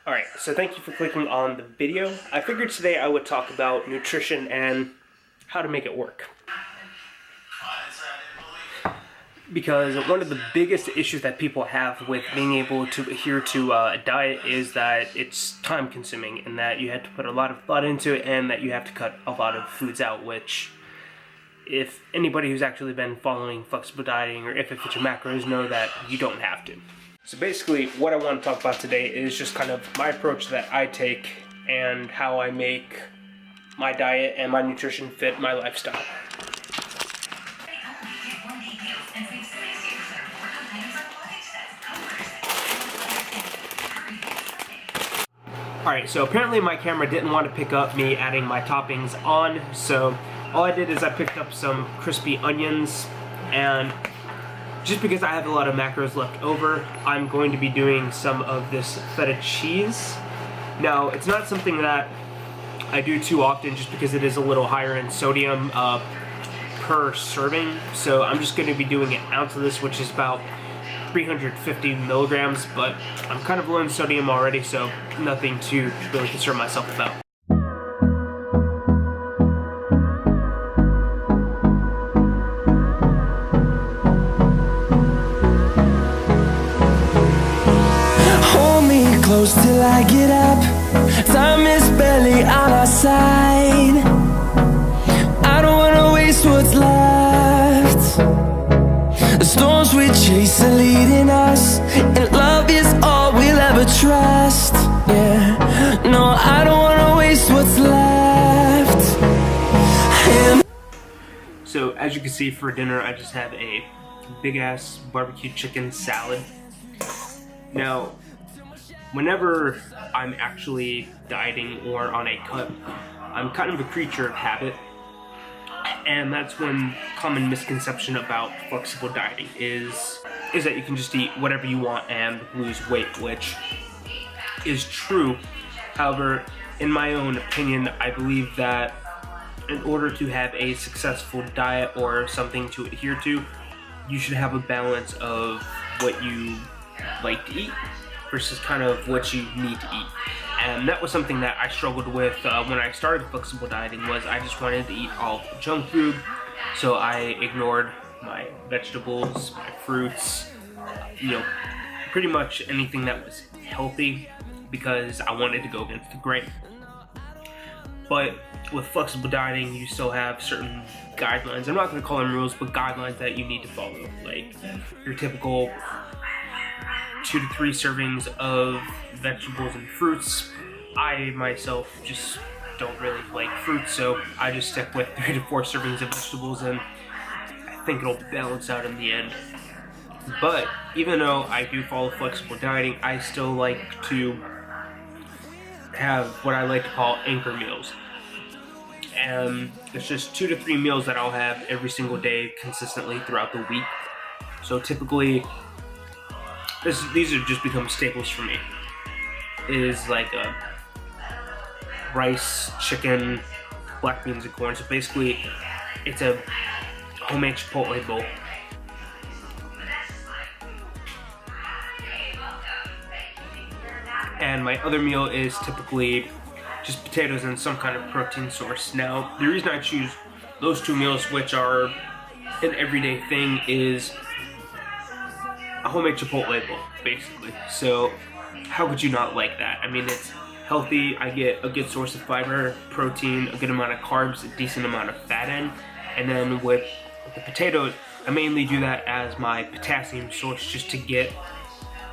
Alright, so thank you for clicking on the video. I figured today I would talk about nutrition and how to make it work. Because one of the biggest issues that people have with being able to adhere to a diet is that it's time consuming and that you have to put a lot of thought into it and that you have to cut a lot of foods out, which if anybody who's actually been following flexible dieting or if it fits your macros know that you don't have to. So basically what I want to talk about today is just kind of my approach that I take and how I make my diet and my nutrition fit my lifestyle. Alright, so apparently my camera didn't want to pick up me adding my toppings on, so all I did is I picked up some crispy onions, and just because I have a lot of macros left over, I'm going to be doing some of this feta cheese. Now, it's not something that I do too often just because it is a little higher in sodium per serving, so I'm just going to be doing an ounce of this, which is about 350 milligrams, but I'm kind of low in sodium already, so nothing to really concern myself about. Hold me close till I get up. Time is barely on our side. I don't wanna waste what's left. The storms we chase are leading us, and love is all we'll ever trust. Yeah, no, I don't wanna waste what's left. So as you can see, for dinner I just have a big ass barbecue chicken salad. Now, whenever I'm actually dieting or on a cut, I'm kind of a creature of habit. And that's one common misconception about flexible dieting is that you can just eat whatever you want and lose weight, which is true. However, in my own opinion, I believe that in order to have a successful diet or something to adhere to, you should have a balance of what you like to eat versus kind of what you need to eat. And that was something that I struggled with when I started flexible dieting, was I just wanted to eat all junk food. So I ignored my vegetables, my fruits, pretty much anything that was healthy because I wanted to go against the grain. But with flexible dieting, you still have certain guidelines. I'm not going to call them rules, but guidelines that you need to follow. Like your typical 2 to 3 servings of vegetables and fruits. I myself just don't really like fruits, so I just stick with 3 to 4 servings of vegetables, and I think it'll balance out in the end. But even though I do follow flexible dieting, I still like to have what I like to call anchor meals. And it's just 2 to 3 meals that I'll have every single day consistently throughout the week. So typically, these have just become staples for me. It is like a rice, chicken, black beans, and corn. So basically, it's a homemade Chipotle bowl. And my other meal is typically just potatoes and some kind of protein source. Now, the reason I choose those 2 meals, which are an everyday thing, is a homemade Chipotle bowl, basically. So how could you not like that? I mean, it's healthy. I get a good source of fiber, protein, a good amount of carbs, a decent amount of fat in. And then with the potatoes, I mainly do that as my potassium source, just to get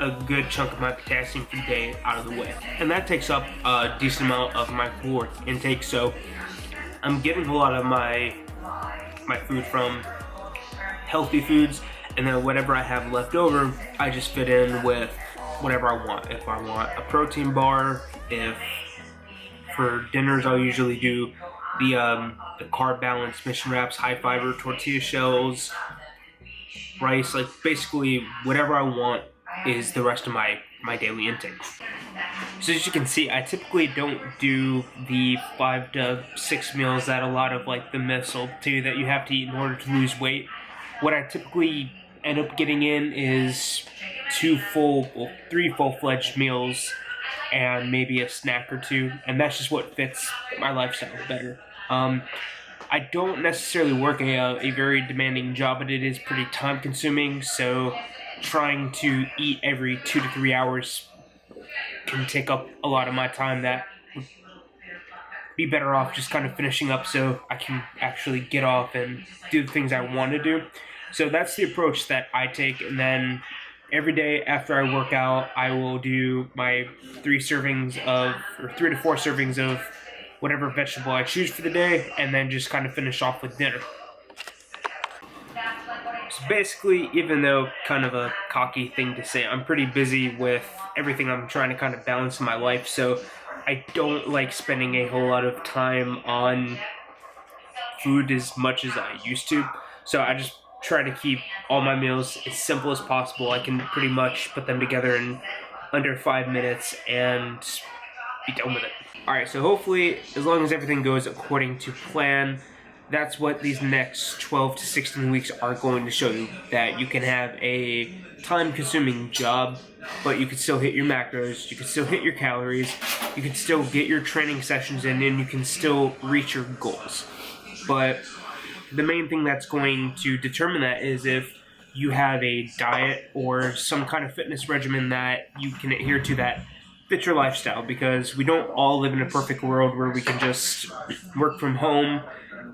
a good chunk of my potassium for the day out of the way. And that takes up a decent amount of my caloric intake, so I'm getting a lot of my food from healthy foods, and then whatever I have left over, I just fit in with whatever I want. If I want a protein bar, if for dinners I'll usually do the carb balance mission wraps, high fiber tortilla shells, rice, like basically whatever I want is the rest of my daily intake. So as you can see, I typically don't do the 5 to 6 meals that a lot of like the myths will tell you that you have to eat in order to lose weight. What I typically end up getting in is 3 full-fledged meals and maybe a snack or two, and that's just what fits my lifestyle better. I don't necessarily work a very demanding job, but it is pretty time consuming, so trying to eat every 2 to 3 hours can take up a lot of my time that would be better off just kind of finishing up so I can actually get off and do the things I want to do. So that's the approach that I take, and then every day after I work out, I will do my 3 to 4 servings of whatever vegetable I choose for the day, and then just kind of finish off with dinner. So basically, even though kind of a cocky thing to say, I'm pretty busy with everything I'm trying to kind of balance in my life, so I don't like spending a whole lot of time on food as much as I used to. So I just try to keep all my meals as simple as possible. I can pretty much put them together in under 5 minutes and be done with it. Alright, so hopefully, as long as everything goes according to plan, that's what these next 12 to 16 weeks are going to show you. That you can have a time-consuming job, but you can still hit your macros, you can still hit your calories, you can still get your training sessions in, and you can still reach your goals. But the main thing that's going to determine that is if you have a diet or some kind of fitness regimen that you can adhere to that fits your lifestyle, because we don't all live in a perfect world where we can just work from home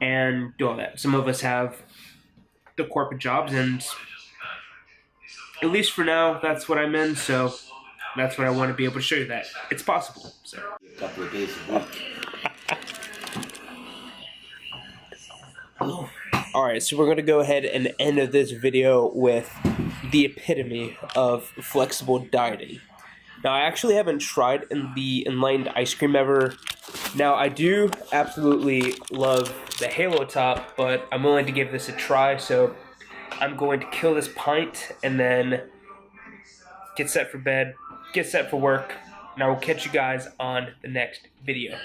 and do all that. Some of us have the corporate jobs, and at least for now, that's what I'm in, so that's what I want to be able to show you, that it's possible. So A couple of days a week. Alright, so we're going to go ahead and end this video with the epitome of flexible dieting. Now, I actually haven't tried the enlightened ice cream ever. Now, I do absolutely love the Halo Top, but I'm willing to give this a try, so I'm going to kill this pint and then get set for bed, get set for work, and I will catch you guys on the next video.